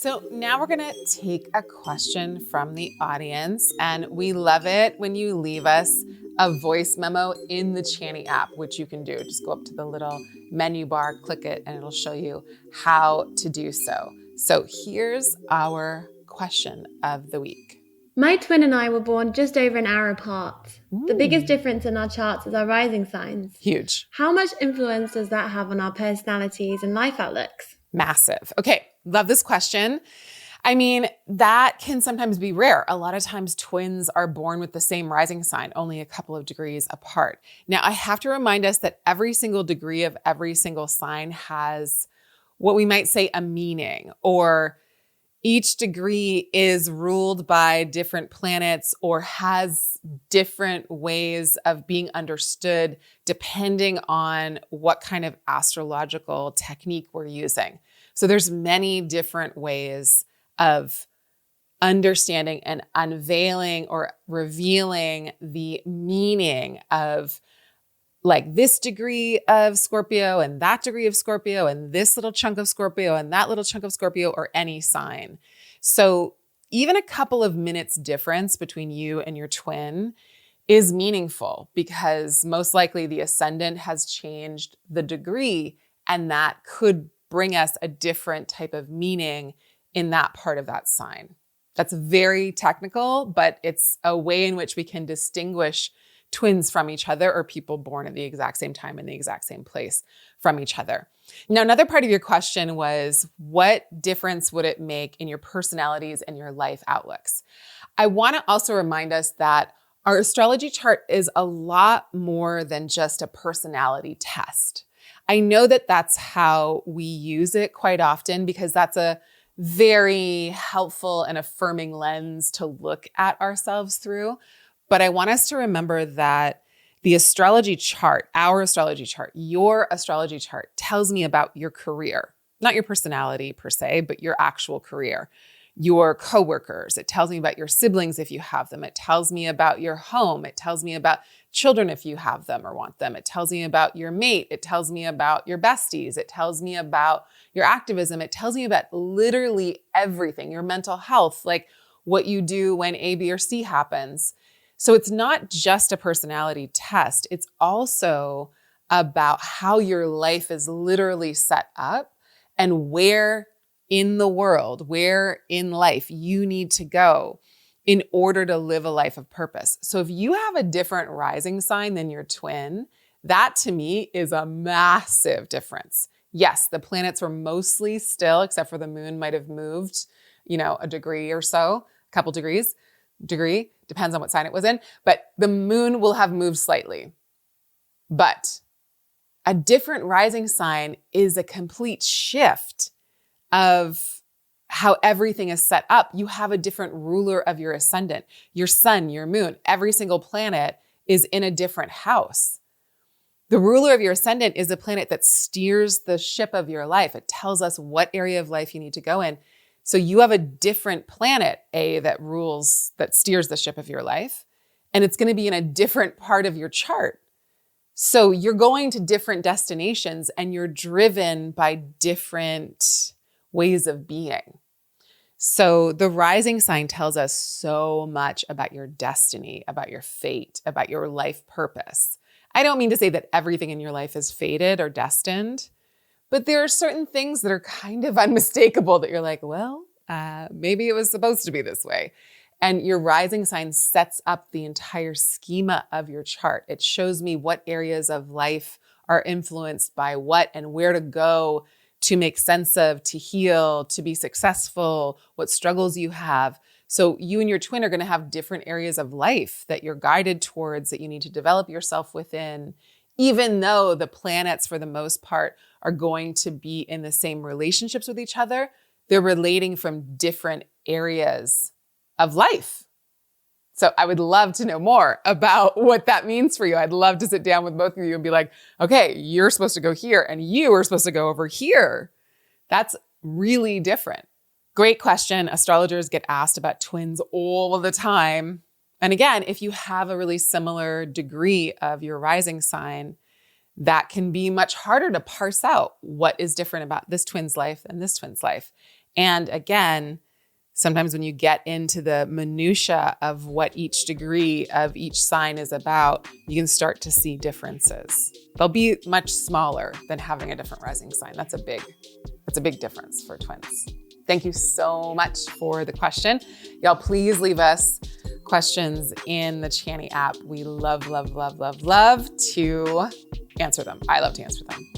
So now we're gonna take a question from the audience, and we love it when you leave us a voice memo in the Chani app, which you can do. Just go up to the little menu bar, click it, and it'll show you how to do so. So here's our question of the week. My twin and I were born just over an hour apart. The biggest difference in our charts is our rising signs. Huge. How much influence does that have on our personalities and life outlooks? Massive. Okay, love this question. I mean, that can sometimes be rare. A lot of times twins are born with the same rising sign, only a couple of degrees apart. Now, I have to remind us that every single degree of every single sign has what we might say a meaning, or each degree is ruled by different planets or has different ways of being understood depending on what kind of astrological technique we're using. So there's many different ways of understanding and unveiling or revealing the meaning of like this degree of Scorpio and that degree of Scorpio and this little chunk of Scorpio and that little chunk of Scorpio, or any sign. So even a couple of minutes difference between you and your twin is meaningful, because most likely the ascendant has changed the degree, and that could bring us a different type of meaning in that part of that sign. That's very technical, but it's a way in which we can distinguish twins from each other, or people born at the exact same time in the exact same place from each other. Now, another part of your question was, what difference would it make in your personalities and your life outlooks? I want to also remind us that our astrology chart is a lot more than just a personality test. I know that that's how we use it quite often, because that's a very helpful and affirming lens to look at ourselves through. But I want us to remember that the astrology chart, our astrology chart, your astrology chart, tells me about your career, not your personality per se, but your actual career, your coworkers. It tells me about your siblings if you have them. It tells me about your home. It tells me about children if you have them or want them. It tells me about your mate. It tells me about your besties. It tells me about your activism. It tells me about literally everything, your mental health, like what you do when A, B, or C happens. So it's not just a personality test. It's also about how your life is literally set up and where in the world, where in life you need to go in order to live a life of purpose. So if you have a different rising sign than your twin, that to me is a massive difference. Yes, the planets were mostly still, except for the moon might have moved, a degree or so, a couple degrees. Degree, depends on what sign it was in, but the moon will have moved slightly. But a different rising sign is a complete shift of how everything is set up. You have a different ruler of your ascendant, your sun, your moon. Every single planet is in a different house. The ruler of your ascendant is a planet that steers the ship of your life. It tells us what area of life you need to go in. So you have a different planet, that steers the ship of your life, and it's going to be in a different part of your chart. So you're going to different destinations, and you're driven by different ways of being. So the rising sign tells us so much about your destiny, about your fate, about your life purpose. I don't mean to say that everything in your life is fated or destined, but there are certain things that are kind of unmistakable that you're like, well, maybe it was supposed to be this way. And your rising sign sets up the entire schema of your chart. It shows me what areas of life are influenced by what and where to go to make sense of, to heal, to be successful, what struggles you have. So you and your twin are going to have different areas of life that you're guided towards, that you need to develop yourself within, even though the planets, for the most part, are going to be in the same relationships with each other. They're relating from different areas of life. So I would love to know more about what that means for you. I'd love to sit down with both of you and be like, okay, you're supposed to go here and you are supposed to go over here. That's really different. Great question. Astrologers get asked about twins all the time. And again, if you have a really similar degree of your rising sign, that can be much harder to parse out what is different about this twin's life and this twin's life. And again, sometimes when you get into the minutia of what each degree of each sign is about, you can start to see differences. They'll be much smaller than having a different rising sign. That's a big difference for twins. Thank you so much for the question. Y'all, please leave us questions in the Chani app. We love to answer them. I love to answer them.